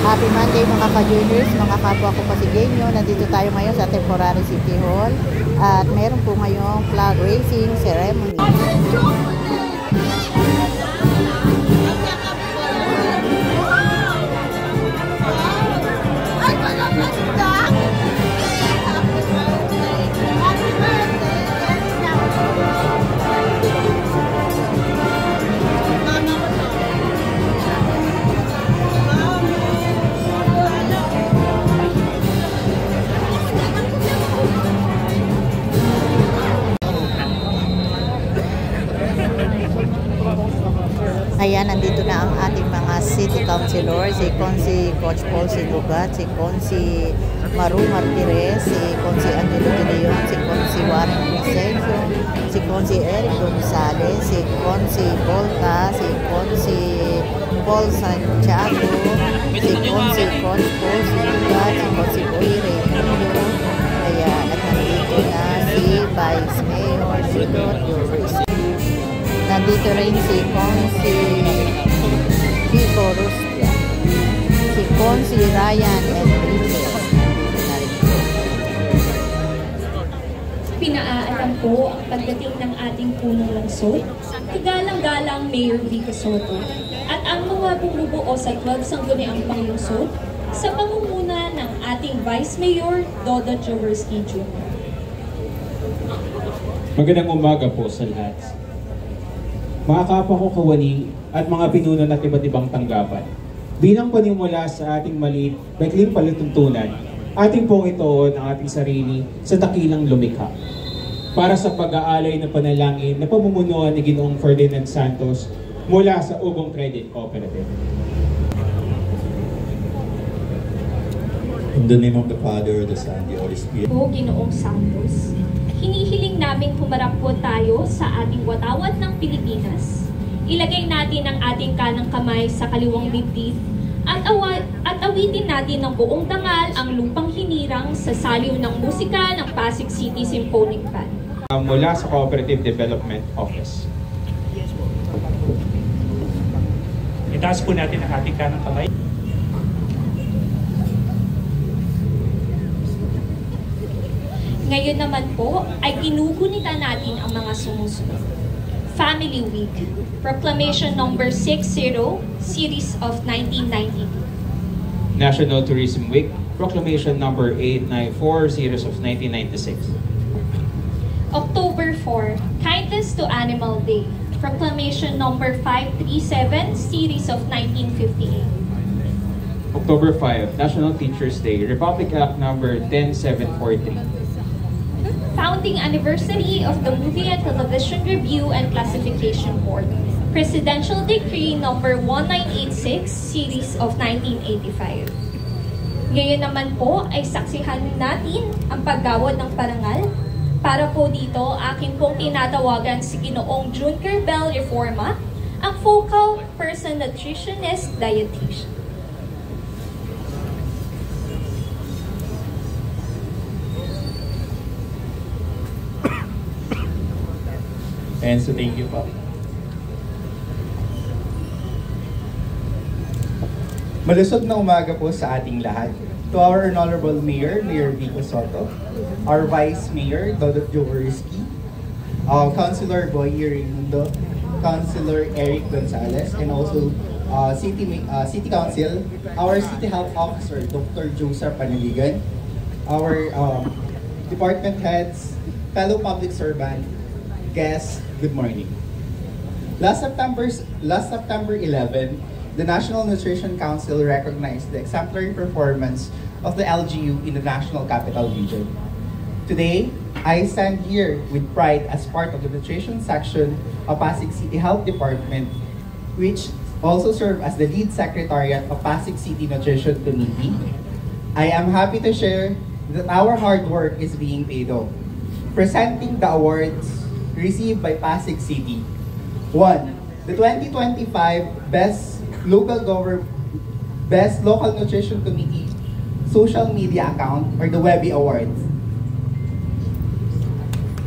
Happy Monday mga ka-juniors, mga kapwa ko Pasigenyo. Nandito tayo ngayon sa Temporary City Hall at meron po ngayong flag raising ceremony. Ayan, nandito na ang ating mga city councilor, si Consi Coach Paul Sinugat, si Consi Maru Martires, si Consi Angelo De Leon, si Consi Warren Vicencio, si Consi Eric Gonzalez, si Consi Volta, si Consi Paul Santiago, si Consi Coach Paul Sinugat, si Consi Boy Reymundo. Ayan, at nandito na si Vice Mayor Sidot Joris. Nandito rin si Consi Pico Rustia, si Consi Ryan Enrique. Pinaalam po ang pagdating ng ating punong lungsod, kagalang-galang Mayor Vico Soto, at ang mga bumubuo sa 12 Sangguniang Panglungsod sa pangunguna ng ating Vice Mayor Dodo Jaworski Jr. Magandang umaga po sa lahat. Mga kapwa ko kawani at mga pinuno ng iba't ibang tanggapan. Bilang panimula sa ating maliit, baikling palatuntunan, ating pong ito ng ating sarili sa dakilang lumikha. Para sa pag-aalay na panalangin na pamumunuan ni Ginoong Ferdinand Santos mula sa Ugong Credit Cooperative. In the name of the Father, the Son, the Holy Spirit. Po, Ginoong Santos, hinihiling namin humarap po tayo sa ating watawat ng Pilipinas. Ilagay natin ang ating kanang kamay sa kaliwang dibdib at awitin natin ng buong dangal ang lupang hinirang sa saliw ng musika ng Pasig City Symphonic Band. Mula sa Cooperative Development Office. Itaas po natin ang ating kanang kamay. Ngayon naman po ay ginugunita natin ang mga sumusunod. Family Week, Proclamation Number 60, Series of 1992. National Tourism Week, Proclamation Number 894, Series of 1996. October 4, Kindness to Animal Day, Proclamation Number 537, Series of 1958. October 5, National Teachers Day, Republic Act Number 10743. Founding Anniversary of the Movie and Television Review and Classification Board, Presidential Decree Number 1986, Series of 1985. Ngayon naman po ay saksihan natin ang paggawad ng parangal. Para po dito, akin pong tinatawagan si Ginoong Junker Bell Reforma, ang Focal Person Nutritionist Dietitian. And so thank you po. Malusog na umaga po sa ating lahat. To our Honorable Mayor, Mayor Vico Soto, our Vice Mayor, Dodo Jaworski, Councilor Boy Reymundo, Councilor Eric Gonzalez, and also City Council, our City Health Officer, Dr. Joseph Panaligan, our department heads, fellow public servant, guests, good morning. Last September 11, the National Nutrition Council recognized the exemplary performance of the LGU in the National Capital Region. Today, I stand here with pride as part of the nutrition section of Pasig City Health Department, which also serve as the lead secretariat of Pasig City Nutrition Committee. I am happy to share that our hard work is being paid off. Presenting the awards received by Pasig City. 1. The 2025 Best Local Nutrition Committee Social Media Account, or the Webby Awards,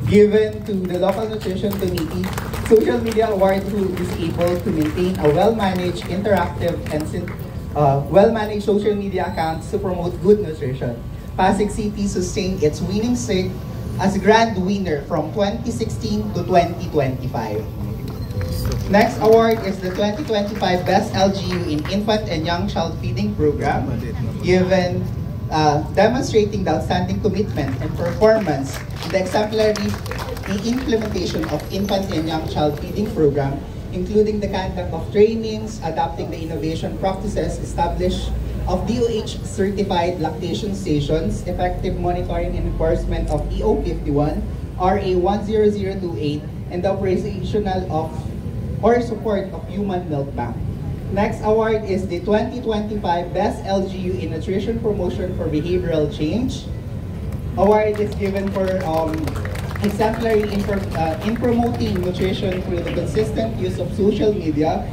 given to the Local Nutrition Committee Social Media Award, who is able to maintain a well-managed, interactive, and well-managed social media accounts to promote good nutrition. Pasig City sustained its winning streak as grand winner from 2016 to 2025. Next award is the 2025 Best LGU in Infant and Young Child Feeding Program, given demonstrating the outstanding commitment and performance in the exemplary implementation of infant and young child feeding program, including the conduct of trainings, adopting the innovation practices established of DOH-certified lactation stations, effective monitoring and enforcement of EO 51, RA 10028, and the operational of or support of Human Milk Bank. Next award is the 2025 Best LGU in Nutrition Promotion for Behavioral Change. Award is given for exemplary in promoting nutrition through the consistent use of social media,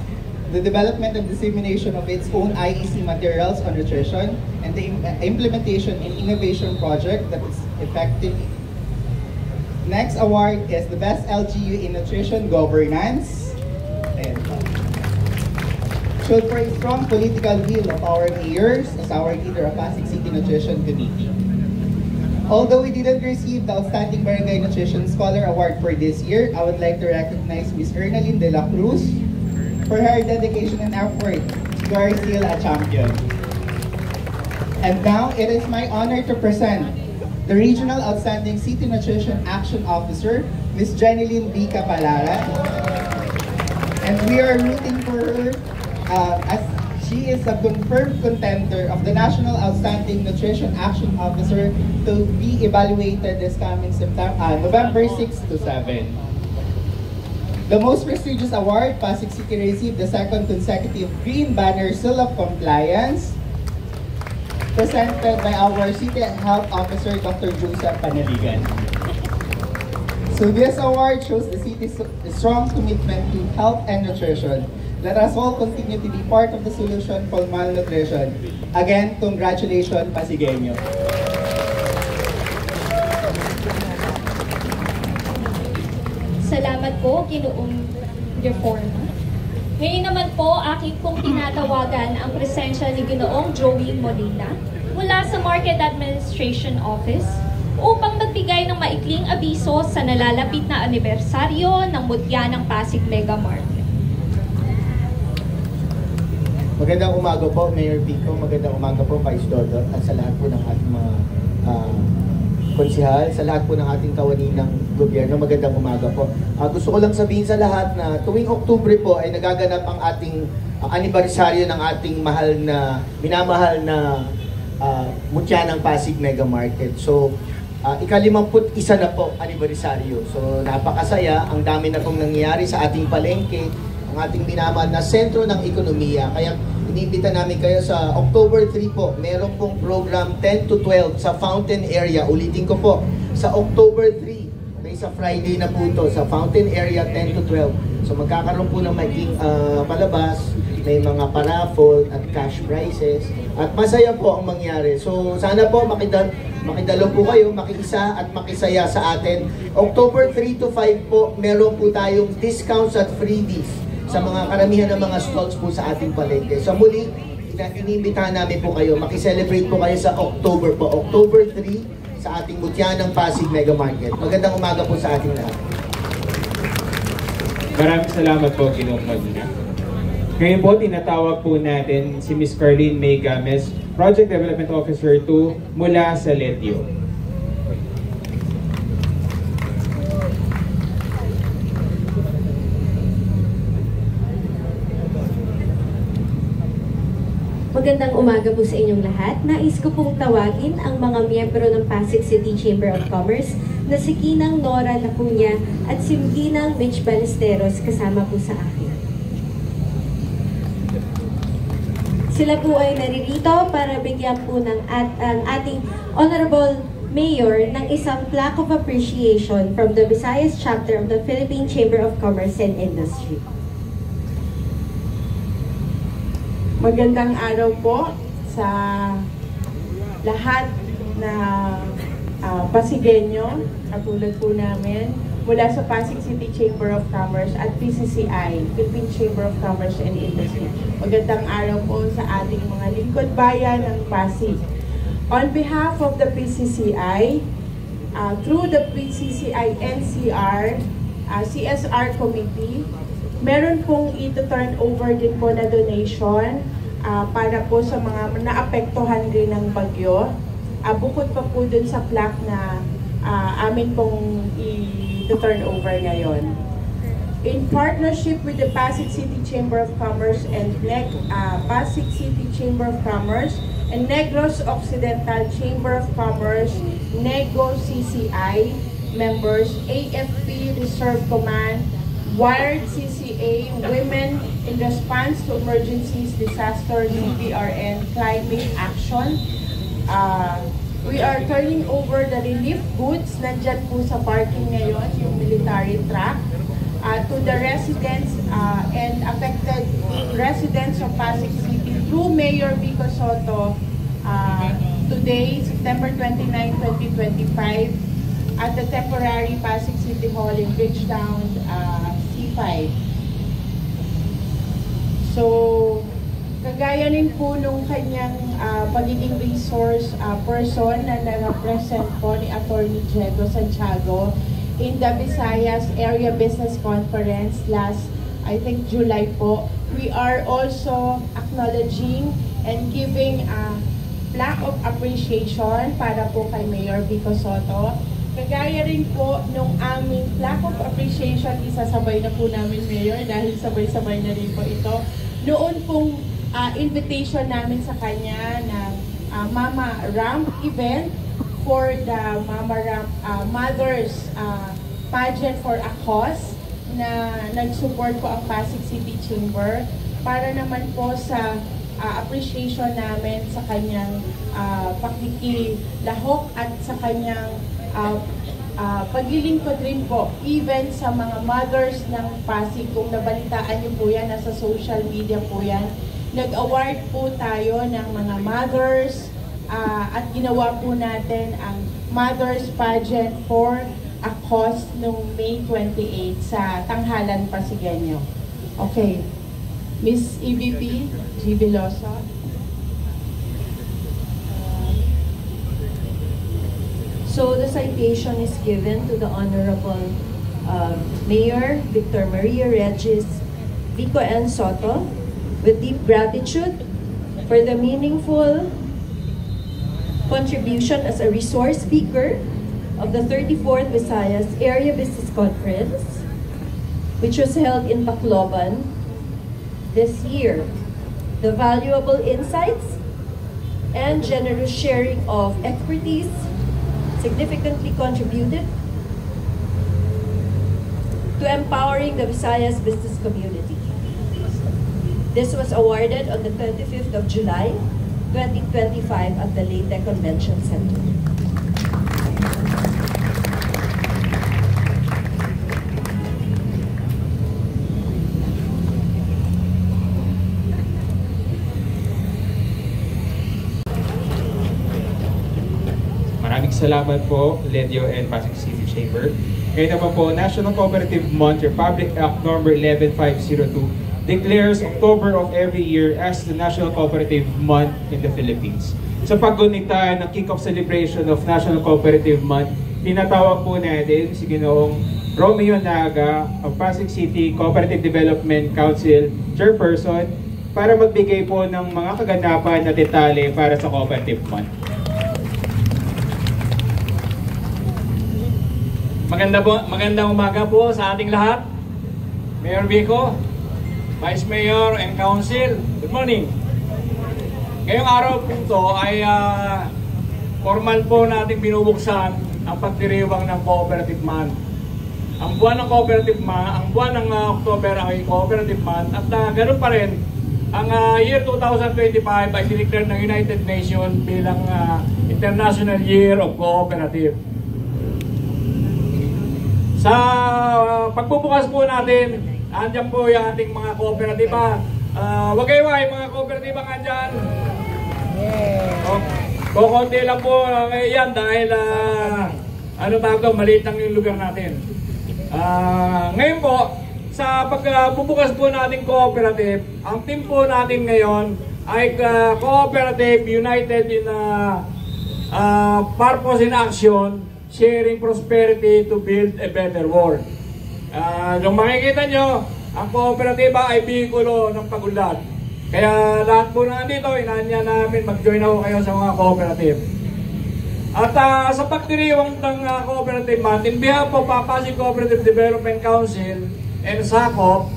the development and dissemination of its own IEC materials on nutrition, and the implementation and innovation project that is effective. Next award is the Best LGU in Nutrition Governance. Should for a strong political will of our mayors as our leader of Pasig City Nutrition Committee. Although we didn't receive the Outstanding Barangay Nutrition Scholar Award for this year, I would like to recognize Ms. Ernaline de la Cruz for her dedication and effort to our still a champion. And now, it is my honor to present the Regional Outstanding City Nutrition Action Officer, Ms. Jeneline B. Capalara. And we are rooting for her as she is a confirmed contender of the National Outstanding Nutrition Action Officer to be evaluated this coming November 6 to 7. The most prestigious award, Pasig City received the second consecutive Green Banner Seal of Compliance, presented by our City Health Officer, Dr. Joseph Panaligan. So this award shows the city's strong commitment to health and nutrition. Let us all continue to be part of the solution for malnutrition. Again, congratulations, Pasigueño. Salamat po, Ginoong Reforma. Ngayon naman po, aking pong tinatawagan ang presensya ni Ginoong Joey Molina mula sa Market Administration Office upang magbigay ng maikling abiso sa nalalapit na anibersaryo ng Mutya ng Pasig Mega Market. Magandang umaga po, Mayor Pico. Magandang umaga po, Vice Dodot. At sa lahat po ng ating mga konsihal, sa lahat po ng ating kawani ng gobyerno, magandang umaga po. Gusto ko lang sabihin sa lahat na tuwing Oktubre po ay nagaganap ang ating anibersaryo ng ating minamahal na Mutya ng Pasig Mega Market. So, ika-51 na po anibersaryo. So, napakasaya. Ang dami na pong nangyayari sa ating palengke, ang ating minamahal na sentro ng ekonomiya. Kaya inibita namin kayo sa October 3 po, meron pong program 10 to 12 sa Fountain Area. Ulitin ko po, sa October 3, may sa Friday na po ito, sa Fountain Area 10 to 12. So magkakaroon po ng maging palabas, may mga paraffol at cash prizes. At masaya po ang mangyari. So sana po makidalo po kayo, makiisa at makisaya sa atin. October 3 to 5 po, meron po tayong discounts at freebies sa mga karamihan ng mga stalls po sa ating palengke. So muli, inimbitahan namin po kayo, makiselebrate po kayo sa October po, October 3 sa ating Mutya ng Pasig Mega Market. Magandang umaga po sa ating lahat. Maraming salamat po, Ginoong Molina. Ngayon po, tinatawag po natin si Ms. Carlene May Gamez, Project Development Officer 2 mula sa Letio. Magandang umaga po sa inyong lahat. Nais ko pong tawagin ang mga miyembro ng Pasig City Chamber of Commerce na si Ginang Nora Lacuña at si Ginang Mitch Ballesteros kasama po sa akin. Sila po ay naririto para bigyan po ng ating Honorable Mayor ng isang plaque of appreciation from the Visayas Chapter of the Philippine Chamber of Commerce and Industry. Magandang araw po sa lahat na Pasigueño, katulad po namin. mula sa Pasig City Chamber of Commerce at PCCI, Philippine Chamber of Commerce and Industry. Magandang araw po sa ating mga lingkod bayan ng Pasig. On behalf of the PCCI, through the PCCI NCR, CSR Committee, meron pong ito-turn over din po na donation para po sa mga naapektuhan rin ng bagyo. Bukod pa po dun sa plaque na amin pong i-turn over ngayon. In partnership with the Pasig City Chamber of Commerce and Pasig City Chamber of Commerce and Negros Occidental Chamber of Commerce, Nego CCI members, AFP Reserve Command, Wired CCA, Women in Response to Emergencies, Disasters, DPRN, Climate Action. We are turning over the relief goods, nandyan po sa parking ngayon, yung military truck, to the residents and affected residents of Pasig City through Mayor Vico Soto today, September 29, 2025, at the temporary Pasig City Hall in Bridgetown, C5. So, kagaya rin po nung kanyang pagiging resource person na na-represent po ni Attorney Diego Santiago in the Visayas Area Business Conference last, I think, July po. We are also acknowledging and giving a plaque of appreciation para po kay Mayor Vico Soto. Kagaya rin po nung aming plaque of appreciation, isasabay na po namin, Mayor, dahil sabay-sabay na rin po ito. Noon pong invitation namin sa kanya ng Mama Ramp event for the Mama Ramp Mothers Pageant for a Cause na nag-support po ang Pasig City Chamber para naman po sa appreciation namin sa kanyang pakikilahok at sa kanyang paglilingkod rin po even sa mga mothers ng Pasig. Kung nabalitaan niyo po yan, nasa social media po yan, nag-award po tayo ng mga mothers at ginawa po natin ang Mothers Pageant for a Cause noong May 28 sa Tanghalan, Pasigueño. Okay, Miss EVP G. Veloso. So the citation is given to the Honorable Mayor Victor Maria Regis Vico N. Soto with deep gratitude for the meaningful contribution as a resource speaker of the 34th Visayas Area Business Conference, which was held in Tacloban this year. The valuable insights and generous sharing of expertise significantly contributed to empowering the Visayas business community. This was awarded on the 25th of July, 2025 at the Leyte Convention Center. Maraming salamat po, Ledio and Pasig City Chamber. Ngayon naman po, National Cooperative Month, Republic Act No. 11502 declares October of every year as the National Cooperative Month in the Philippines. Sa paggunita ng kick-off celebration of National Cooperative Month, tinatawag po natin si Ginoong Romeo Naga of Pasig City Cooperative Development Council Chairperson para magbigay po ng mga kaganapan na detalye para sa Cooperative Month. Magandang umaga po sa ating lahat. Mayor Vico, Vice Mayor and Council, good morning. Ngayong araw po ito ay formal po natin binubuksan ang pagdiriwang ng Cooperative Month. Ang buwan ng Cooperative Month, ang buwan ng October ay Cooperative Month at ganoon pa rin, ang year 2025 ay dineclare ng United Nations bilang International Year of Cooperative. Sa pagbubukas po natin, andyan po yung ating mga kooperatiba. Wag kayo mga kooperatiba nga dyan. Kukunti lang po yan dahil ano tawag, maliit lang yung lugar natin. Ngayon po, sa pagbubukas po nating cooperative, ang team po natin ngayon ay Cooperative United in Purpose in Action, Sharing Prosperity to Build a Better World. Kung makikita nyo, ang kooperatiba ay bikulo ng pagunlad. Kaya lahat po na nandito, inaanya namin mag-join ako kayo sa mga cooperative. At sa pagdiriwang ng cooperative month, in behalf of Pasig Cooperative Development Council and SACOP,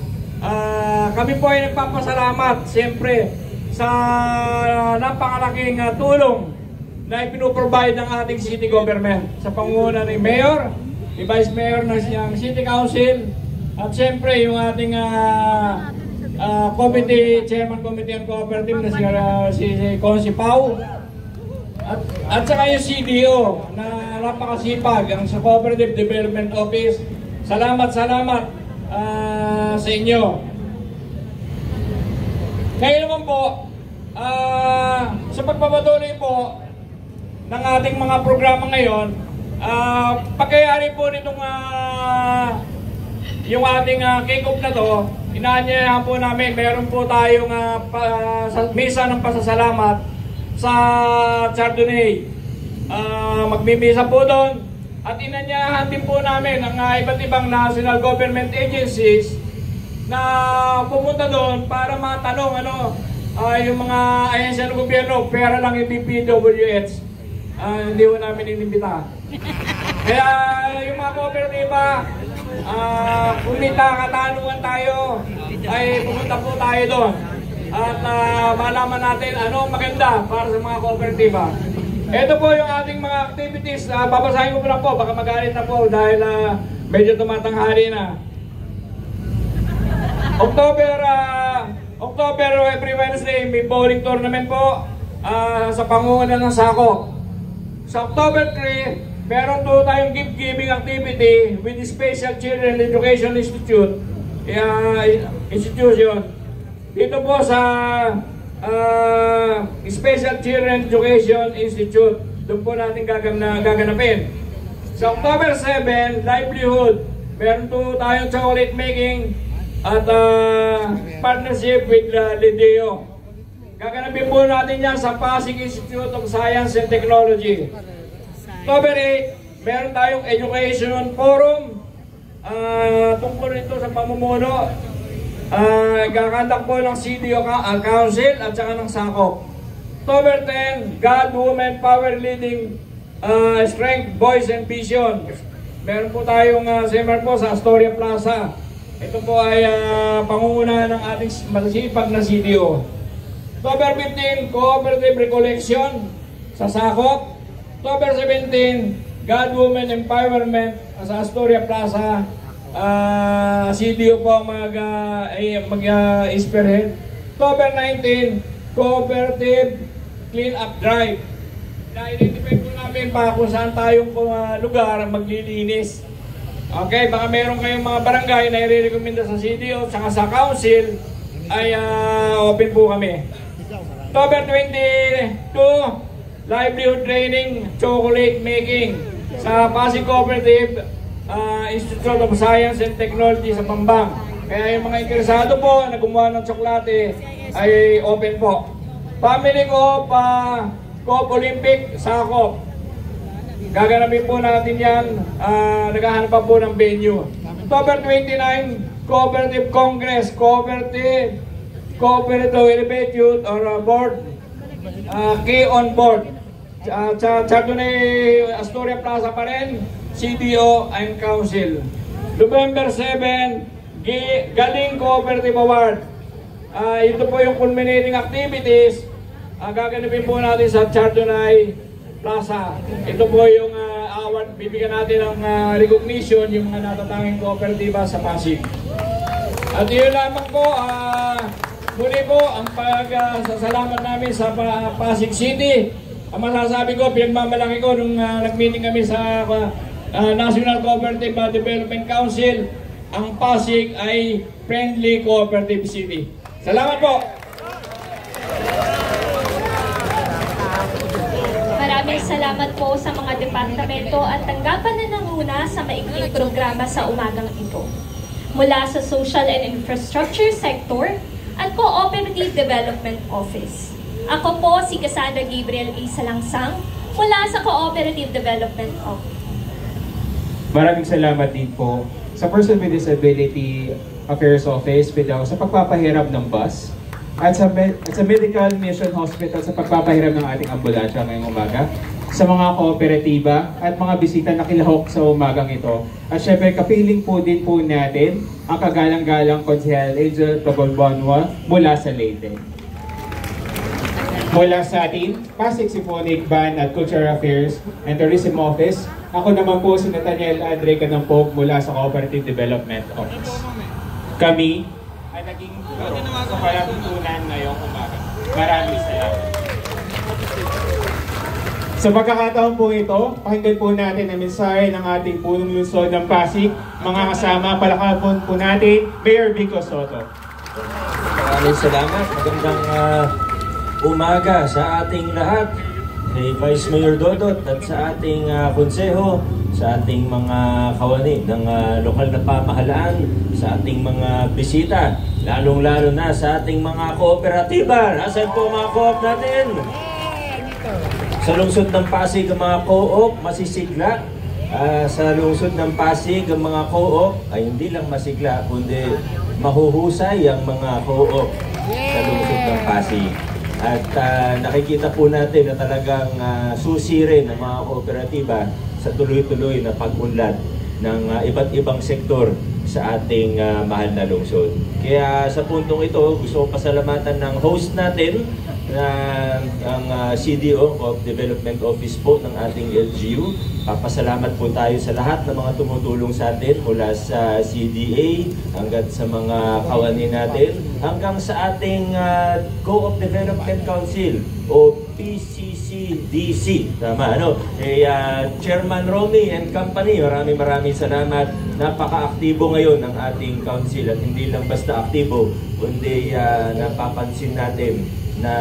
kami po ay nagpapasalamat siyempre sa napakalaking tulong na ipinuprovide ng ating city government sa pangunguna ni Mayor, ni Vice Mayor ng City Council, at siyempre yung ating Chairman Committee on Cooperative na si Consi Pau, at saka yung CDO na napakasipag ang sa Cooperative Development Office. Salamat sa inyo. Ngayon naman po, sa pagpapatuloy po ng ating mga programa ngayon, pagkayari po nitong yung ating kick-off na to, inaanyayahan po namin, meron po tayong misa ng pasasalamat sa Chardonnay. Magmimisa po doon at inanyayahan din po namin ang iba't ibang national government agencies na pumunta doon para matanong yung mga ahensya ng gobyerno, pera lang yung DPWH. Hindi po namin inimbita. Kaya yung mga kooperatiba, kung may katanungan tayo, ay pumunta po tayo doon. At malaman natin ano maganda para sa mga kooperatiba. Ito po yung ating mga activities. Babasahin ko po lang po, baka magalit na po dahil medyo tumatanghali na. October every Wednesday may bowling tournament po sa pangunguna ng SACOP. Sa October 3, meron po tayong gift-giving activity with the Special Children Education Institution. Dito po sa Special Children Education Institute. Doon po natin gaganapin. Sa October 7, livelihood. Meron po tayong chocolate making at partnership with Lideo. Gaganapin po natin yan sa Pasig Institute of Science and Technology. October 8, meron tayong education forum tungkol nito sa pamumuno. Gagandak po ng CDO Council at saka ng SACOP. October 10, God, Women, Power, Leading, Strength, Voice, and Vision. Meron po tayong seminar po sa Astoria Plaza. Ito po ay pangunguna ng ating masipag na CDO. October 15, Cooperative Recollection sa SACOP. October 17, God, Women, Empowerment sa Astoria Plaza. CDO po mag-spearhead. October 19, Cooperative Clean Up Drive. Na-identify po namin pa kung saan tayong lugar maglilinis. Okay, baka meron kayong mga barangay na i-recommenda sa CDO saka sa council ay open po kami. October 22, livelihood training, chocolate making sa Pasig Cooperative Institute of Science and Technology sa Pambang. Kaya yung mga interesado po na gumawa ng tsokolate ay open po. Family Coop, Coop Olympic, SACOP. Gaganapin po natin yan. Naghahanap pa po ng venue. October 29, Cooperative Congress, Cooperative Elevate Youth or Board, Key on Board. Chardonnay, Astoria Plaza pa rin, CDO and Council. November 7, Galing Cooperative Award. Ito po yung culminating activities. Gaganapin po natin sa Chardonnay Plaza. Ito po yung award, bibigyan natin ng recognition yung mga natatanging kooperatiba sa Pasig. At yun lamang po, muli po ang pagsasalamat namin sa Pasig City. Ang masasabi ko, pinagmamalaki ko nung nag-meeting kami sa National Cooperative Development Council, ang Pasig ay friendly cooperative city. Salamat po! Maraming salamat po sa mga departamento at tanggapan na ng muna sa maikling programa sa umagang ito. Mula sa Social and Infrastructure Sector at Cooperative Development Office. Ako po si Cassandra Gabriel A. Salangsang mula sa Cooperative Development Office. Maraming salamat din po sa Person with Disability Affairs Office, PDAO, sa pagpapahirap ng bus at sa Medical Mission Hospital sa pagpapahirap ng ating ambulansya ngayong umaga, sa mga kooperatiba at mga bisita na kilahok sa umagang ito. At syempre, kapiling po din po natin ang kagalang-galang Konsehal Angel Tabalbanwa mula sa Leyte. Mula sa atin, Pasig Symphonic Band at Cultural Affairs and Tourism Office, ako naman po si Nathaniel Andre Canampog mula sa Cooperative Development Office. Kami ay naging guro sa palatuntunan ngayong umaga. Maraming salamat. Sa pagkakataon po ito, pakinggan po natin ang mensahe ng ating punong lungsod ng Pasig. Mga kasama, palakapon po natin, Mayor Vico Soto. Maraming salamat. Magandang umaga sa ating lahat. Kay Vice Mayor Dodot at sa ating konseho, sa ating mga kawani ng lokal na pamahalaan, sa ating mga bisita, lalong-lalo na sa ating mga kooperatiba. Nasaan po mga co-op natin? Sa lungsod ng Pasig, ang mga co-op masisigla. Sa lungsod ng Pasig, ang mga co-op ay hindi lang masigla, kundi mahuhusay ang mga co-op sa lungsod ng Pasig. At nakikita po natin na talagang susi rin ng mga kooperatiba sa tuloy-tuloy na pag-unlad ng iba't ibang sektor sa ating mahal na lungsod. Kaya sa puntong ito, gusto ko pasalamatan ng host natin na ang CDO of Development Office po ng ating LGU. Papasalamat po tayo sa lahat ng mga tumutulong sa atin mula sa CDA hanggang sa mga kawani natin hanggang sa ating Co-op Development Council o PCCDC. Tama, ano? Chairman Romy and Company, maraming salamat. Napaka-aktibo ngayon ng ating council at hindi lang basta aktibo, kundi napapansin natin na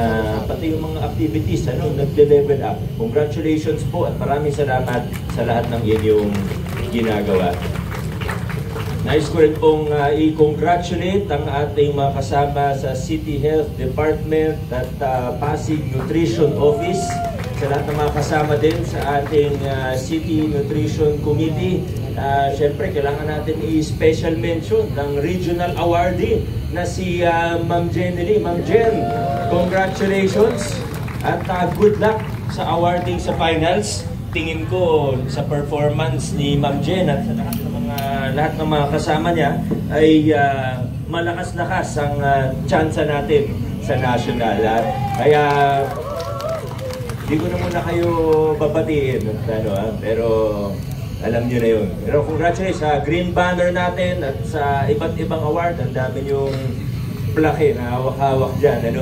pati yung mga activities nag-level up. Congratulations po at maraming salamat sa lahat ng inyong ginagawa. Nais ko rin pong i-congratulate ang ating mga kasama sa City Health Department at Pasig Nutrition Office, sa lahat ng mga kasama din sa ating City Nutrition Committee. Siyempre, kailangan natin i-special mention ng regional awardee na si Ma'am Jenny. Ma'am Jen, congratulations at good luck sa awarding sa finals. Tingin ko sa performance ni Ma'am Jen at sa lahat ng mga kasama niya ay malakas-lakas ang tsansa natin sa national. Kaya hindi ko na muna kayo babatiin, pero alam nyo na yun. Pero congratulations sa green banner natin at sa iba't ibang award. Ang dami yung plaque na hawak-hawak dyan.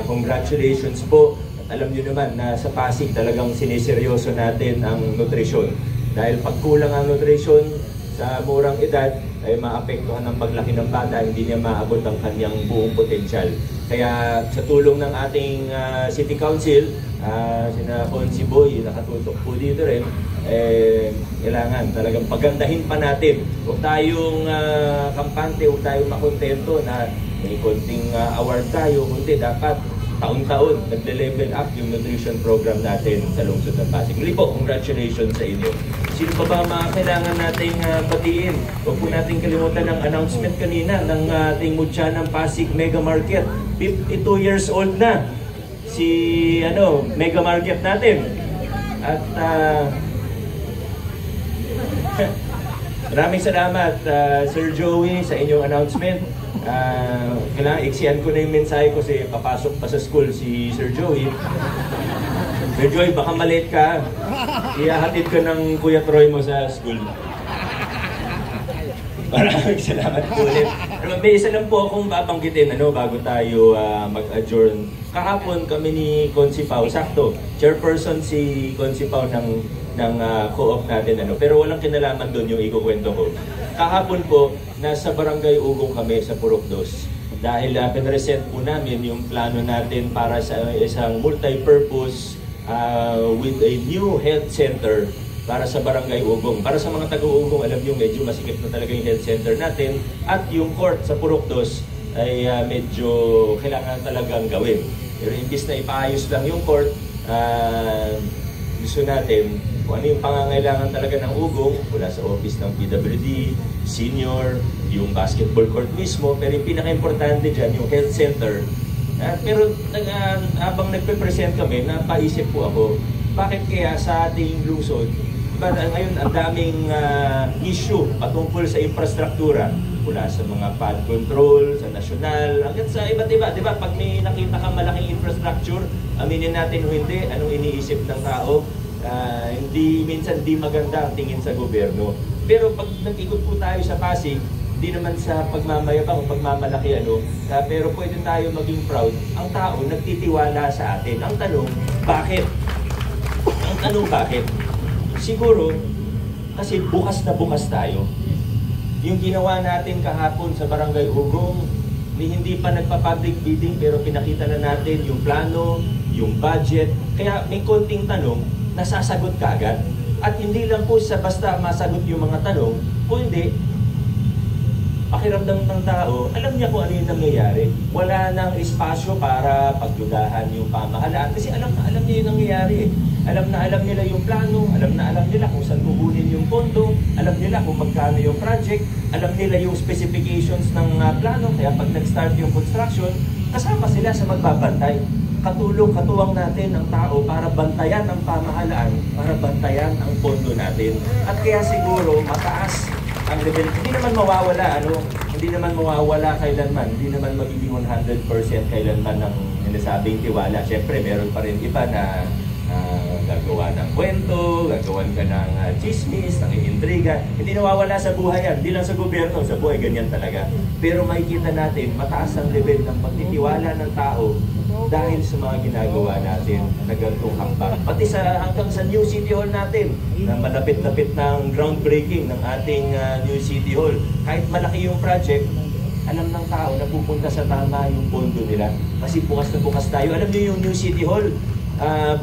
Congratulations po. At alam nyo naman na sa Pasig talagang siniseryoso natin ang nutrisyon. Dahil pag kulang ang nutrisyon sa murang edad, ay maapektuhan ng paglaki ng bata, hindi niya maabot ang kanyang buong potensyal. Kaya sa tulong ng ating City Council, sina Consi Boy, nakatutok po dito rin, kailangan talagang pagandahin pa natin. Huwag tayong kampante, huwag tayong makontento na may konting award tayo, kundi dapat taon-taon nagle-level up yung nutrition program natin sa lungsod ng Pasig. Muli po, congratulations sa inyo. Sino pa ba mga kailangan nating batiin? Huwag po natin kalimutan ng announcement kanina ng ating Mutya ng Pasig Mega Market. 52 years old na si Mega Market natin. At maraming salamat Sir Joey sa inyong announcement. Kailangan iksiyan ko na yung mensahe ko kasi papasok pa sa school si Sir Joey. Sir Joey, baka malate ka. Ihahatid ka ng Kuya Troy mo sa school. Maraming salamat po ulit. Pero may isa lang po akong babanggitin bago tayo mag-adjourn. Kahapon kami ni Consi Pao, sakto, chairperson si Consi Pao ng co-op natin. Pero walang kinalaman doon yung ikukwento ko. Kahapon po, nasa Barangay Ugong kami sa Purok 2. Dahil pinresent po namin yung plano natin para sa isang multi-purpose with a new health center para sa Barangay Ugong. Para sa mga taga-Ugong, alam niyo medyo masikip na talaga yung health center natin at yung court sa Purukdos ay medyo kailangan talagang gawin. Pero imbis na ipaayos lang yung court, gusto natin kung ano yung pangangailangan talaga ng Ugong mula sa office ng PWD, senior, yung basketball court mismo, pero yung pinaka-importante dyan, yung health center. Pero habang nagpe-present kami, napaisip po ako, bakit kaya sa ating lungsod, ngayon ang daming issue patungkol sa infrastruktura mula sa mga pad control, sa nasyonal, hanggang sa iba't iba. Di ba? Pag may nakita kang malaking infrastructure, aminin natin o hindi, anong iniisip ng tao, minsan di maganda ang tingin sa gobyerno. Pero pag nag-ikot po tayo sa Pasig, di naman sa pagmamayabang o pagmamalaki pero pwede tayo maging proud. Ang tao nagtitiwala sa atin. Ang tanong, bakit? Ang tanong, bakit? Siguro, kasi bukas na bukas tayo. Yung ginawa natin kahapon sa Barangay Ugong, hindi pa nagpa-public bidding pero pinakita na natin yung plano, yung budget. Kaya may konting tanong, nasasagot kaagad. At hindi lang po sa basta masagot yung mga tanong, kundi pakiramdam ng tao, alam niya kung ano yung nangyayari. Wala nang espasyo para pagdudahan yung pamahalaan kasi alam niya yung nangyayari. Alam nila yung plano, alam nila kung saan kukunin yung pondo, alam nila kung magkano yung project, alam nila yung specifications ng plano, kaya pag nag-start yung construction, kasama sila sa magbabantay. Katuwang natin ang tao para bantayan ang pamahalaan, para bantayan ang pondo natin. At kaya siguro mataas ang level. Hindi naman mawawala kailanman, hindi naman magiging 100% kailanman ng sinasabing tiwala. Siyempre, meron pa rin iba na gagawa ng kwento, gagawan ka ng chismis, ng intriga. Hindi nawawala sa buhay yan. Hindi lang sa gobyerno, sa buhay ganyan talaga. Pero makikita natin, mataas ang level ng pagtitiwala ng tao dahil sa mga ginagawa natin na ganitong hakbang. Pati hanggang sa New City Hall natin, na malapit-lapit ng groundbreaking ng ating New City Hall. Kahit malaki yung project, alam ng tao na pupunta sa tama yung pondo nila. Kasi bukas na bukas tayo. Alam niyo yung New City Hall,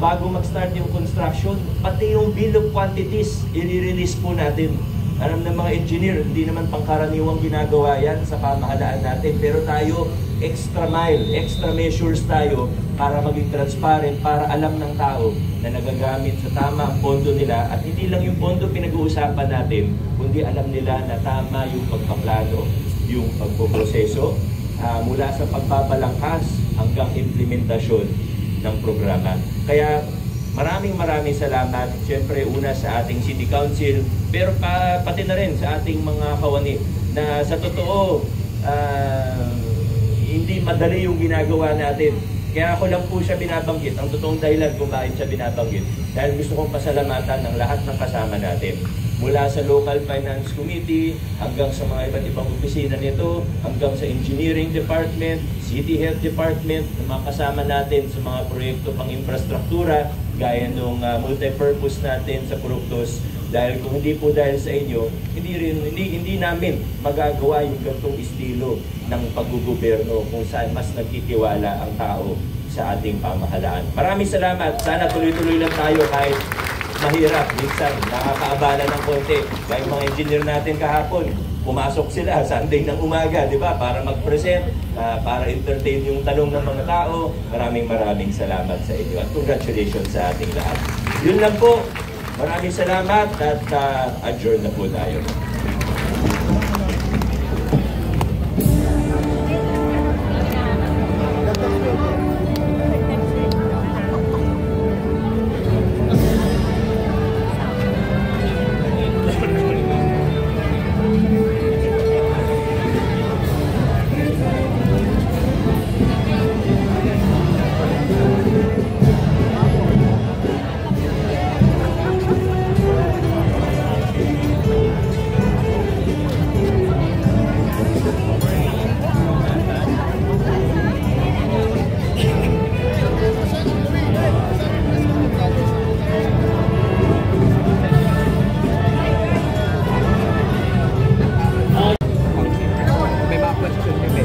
bago mag-start yung construction, pati yung bill of quantities, i-release po natin. Alam ng mga engineer, hindi naman pangkaraniwang ginagawa yan sa pamahalaan natin. Pero tayo, extra mile, extra measures tayo para maging transparent, para alam ng tao na nagagamit sa tama ang pondo nila. At hindi lang yung pondo pinag-uusapan natin, kundi alam nila na tama yung pagpaplano, yung pagpoproseso, mula sa pagbabalangkas hanggang implementasyon ng programa. Kaya maraming salamat. Siyempre una sa ating City Council, pero pati na rin sa ating mga kawani na sa totoo hindi madali yung ginagawa natin. Kaya ako lang po siya binabanggit. Ang totoong dahilan kung bakit siya binabanggit, dahil gusto kong pasalamatan ng lahat ng kasama natin. Mula sa Local Finance Committee, hanggang sa mga iba't ibang opisina nito, hanggang sa Engineering Department, City Health Department, na mga kasama natin sa mga proyekto pang infrastruktura, gaya ng multipurpose natin sa Purukdos. Dahil kung hindi po dahil sa inyo, hindi namin magagawa yung ganitong estilo ng paggugoberno kung saan mas nagtitiwala ang tao sa ating pamahalaan. Maraming salamat. Sana tuloy-tuloy lang tayo kahit mahirap. Minsan, nakakaabala ng konti. Gaya mga engineer natin kahapon, pumasok sila Sunday ng umaga, di ba? Para mag-present, para entertain yung tanong ng mga tao. Maraming salamat sa inyo. At congratulations sa ating lahat. Yun lang po. Maraming salamat at adjourn na po tayo. May mga question kami.